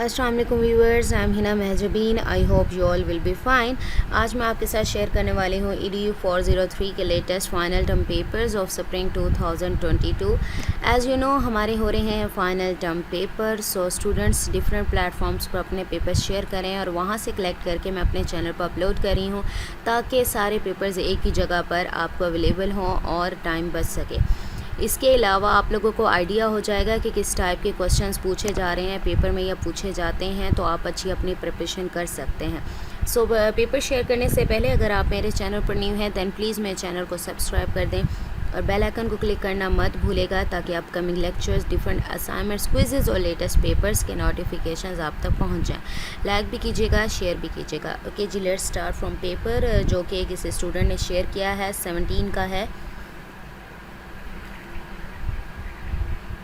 अस्सलाम वालेकुम viewers, I am Hina Mahjabeen. I hope you all will be fine. आज मैं आपके साथ शेयर करने वाली हूँ EDU 403 के latest final term papers of spring 2022। As you know हमारे हो रहे हैं final term paper, so students different platforms पर अपने पेपर्स शेयर करें और वहाँ से कलेक्ट करके मैं अपने चैनल पर अपलोड कर रही हूँ ताकि सारे पेपर्स एक ही जगह पर आपको अवेलेबल हों और टाइम बच सके। इसके अलावा आप लोगों को आइडिया हो जाएगा कि किस टाइप के क्वेश्चंस पूछे जा रहे हैं पेपर में या पूछे जाते हैं, तो आप अच्छी अपनी प्रिपरेशन कर सकते हैं। सो पेपर शेयर करने से पहले अगर आप मेरे चैनल पर न्यू हैं दैन प्लीज़ मेरे चैनल को सब्सक्राइब कर दें और बेल आइकन को क्लिक करना मत भूलेगा ताकि अपकमिंग लेक्चर्स, डिफरेंट असाइनमेंट्स, क्विज़ेज़ और लेटेस्ट पेपर्स के नोटिफिकेशंस आप तक पहुंच जाएं। लाइक भी कीजिएगा, शेयर भी कीजिएगा। Okay ji, let's start from paper जो कि किसी स्टूडेंट ने शेयर किया है, 17 का है।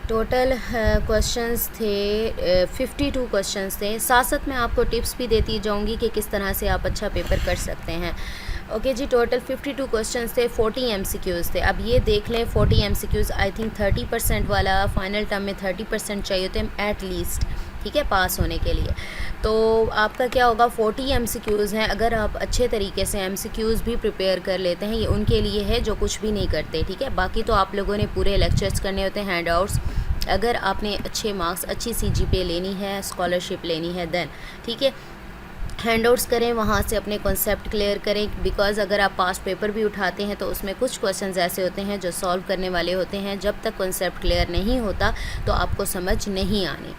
टोटल क्वेश्चंस थे 52 क्वेश्चंस थे। साथ साथ मैं आपको टिप्स भी देती जाऊंगी कि किस तरह से आप अच्छा पेपर कर सकते हैं। ओके जी, टोटल 52 क्वेश्चंस थे, 40 MCQs थे। अब ये देख लें 40 MCQs, आई थिंक 30% वाला फाइनल टर्म में 30% चाहिए होते हैं एट लीस्ट, ठीक है, पास होने के लिए। तो आपका क्या होगा, 40 MCQs हैं। अगर आप अच्छे तरीके से MCQs भी प्रिपेयर कर लेते हैं, ये उनके लिए है जो कुछ भी नहीं करते, ठीक है। बाकी तो आप लोगों ने पूरे लेक्चर्स करने होते हैं, हैंड आउट्स। अगर आपने अच्छे मार्क्स, अच्छी CGPA लेनी है, स्कॉलरशिप लेनी है, देन ठीक है, हैंडआउट्स करें, वहाँ से अपने कॉन्सेप्ट क्लियर करें। बिकॉज़ अगर आप पास्ट पेपर भी उठाते हैं तो उसमें कुछ क्वेश्चंस ऐसे होते हैं जो सॉल्व करने वाले होते हैं, जब तक कॉन्सेप्ट क्लियर नहीं होता तो आपको समझ नहीं आनी।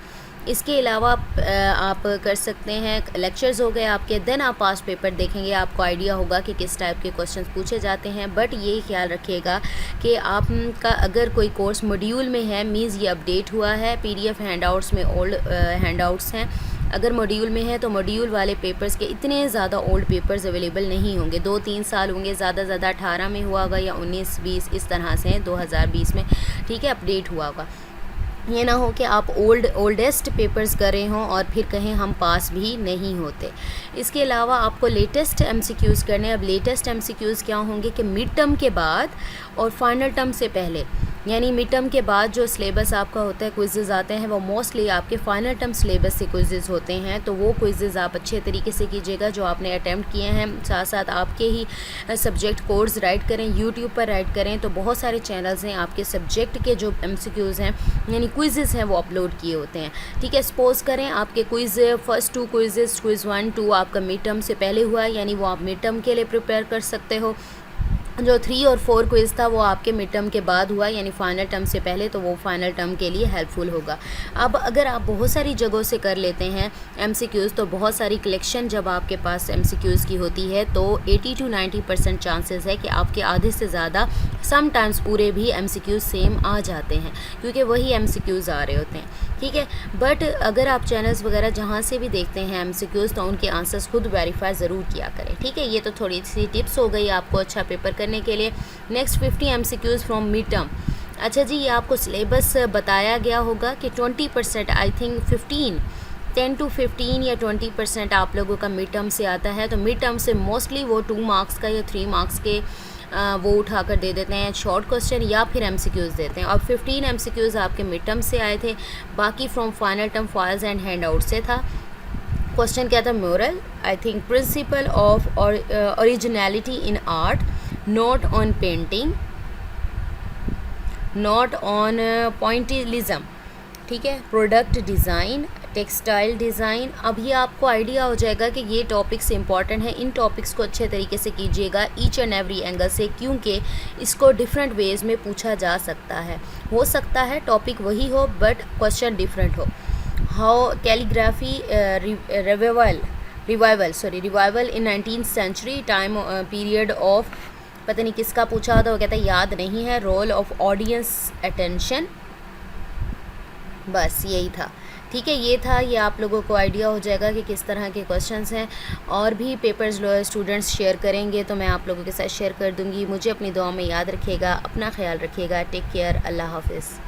इसके अलावा आप कर सकते हैं, लेक्चर्स हो गए आपके, देन आप पास्ट पेपर देखेंगे, आपको आइडिया होगा कि किस टाइप के क्वेश्चंस पूछे जाते हैं। बट ये ख्याल रखिएगा कि आपका अगर कोई कोर्स मॉड्यूल में है, मीन्स ये अपडेट हुआ है, PDF हैंडआउट्स में ओल्ड हैंडआउट्स हैं। अगर मॉड्यूल में है तो मॉड्यूल वाले पेपर्स के इतने ज़्यादा ओल्ड पेपर्स अवेलेबल नहीं होंगे, 2-3 साल होंगे, ज़्यादा 18 में हुआ होगा या 19-20 इस तरह से 2020 में, ठीक है, अपडेट हुआ होगा। ये ना हो कि आप ओल्डेस्ट पेपर्स कर रहे हों और फिर कहें हम पास भी नहीं होते। इसके अलावा आपको लेटेस्ट MCQs करने। अब लेटेस्ट MCQs क्या होंगे कि मिड टर्म के बाद और फाइनल टर्म से पहले, यानी मिड टर्म के बाद जो सिलेबस आपका होता है, क्विज़ेज़ आते हैं, वो मोस्टली आपके फाइनल टर्म सिलेबस से क्विज़ेज़ होते हैं। तो वो क्विज़ेज़ आप अच्छे तरीके से कीजिएगा जो आपने अटैम्प्ट किए हैं। साथ साथ आपके ही सब्जेक्ट कोड्स राइट करें, यूट्यूब पर राइट करें, तो बहुत सारे चैनल्स हैं आपके सब्जेक्ट के जो MCQs हैं यानी क्विज़ेज़ हैं वो अपलोड किए होते हैं, ठीक है। सपोज़ करें आपके क्विज़ फर्स्ट 2 क्विज़ेज़, क्विज़ 1, 2 आपका मिड टर्म से पहले हुआ है, यानी वो आप मिड टर्म के लिए प्रिपेयर कर सकते हो। जो 3 और 4 क्विज़ था वो आपके मिड टर्म के बाद हुआ, यानी फाइनल टर्म से पहले, तो वो फाइनल टर्म के लिए हेल्पफुल होगा। अब अगर आप बहुत सारी जगहों से कर लेते हैं MCQs, तो बहुत सारी कलेक्शन जब आपके पास MCQs की होती है तो 80 to 90% चांसेस है कि आपके आधे से ज़्यादा, समटाइम्स पूरे भी MCQs सेम आ जाते हैं, क्योंकि वही MCQs आ रहे होते हैं, ठीक है। बट अगर आप चैनल्स वगैरह जहाँ से भी देखते हैं MCQs, तो उनके आंसर्स खुद वेरीफाई ज़रूर किया करें, ठीक है। ये तो थोड़ी सी टिप्स हो गई आपको अच्छा पेपर करने के लिए। Next 50 MCQs from mid term. अच्छा जी, ये आपको सिलेबस बताया गया होगा कि 20%, आई थिंक 10 to 15 या 20% आप लोगों का मिड टर्म से आता है। तो मिड टर्म से मोस्टली वो 2 मार्क्स का या 3 मार्क्स के वो उठा कर दे देते हैं शॉर्ट क्वेश्चन या फिर MCQs देते हैं। और 15 MCQs आपके मिड टर्म से आए थे, बाकी from final term files and hand out से था। क्वेश्चन क्या था, moral, I think principle of originality in art, not on painting, not on pointillism, ठीक है, प्रोडक्ट डिज़ाइन, टेक्सटाइल डिज़ाइन। अब ये आपको आइडिया हो जाएगा कि ये टॉपिक्स इंपॉर्टेंट हैं। इन टॉपिक्स को अच्छे तरीके से कीजिएगा ईच एंड एवरी एंगल से, क्योंकि इसको डिफरेंट वेज़ में पूछा जा सकता है। हो सकता है टॉपिक वही हो बट क्वेश्चन डिफरेंट हो। How calligraphy revival in 19th century, time period of, पता नहीं किसका पूछा था, वो कहता है याद नहीं है। रोल ऑफ ऑडियंस अटेंशन, बस यही था, ठीक है। ये था, ये आप लोगों को आइडिया हो जाएगा कि किस तरह के क्वेश्चंस हैं। और भी पेपर्स स्टूडेंट्स शेयर करेंगे तो मैं आप लोगों के साथ शेयर कर दूंगी। मुझे अपनी दुआ में याद रखिएगा, अपना ख्याल रखिएगा। टेक केयर, अल्लाह हाफिज़।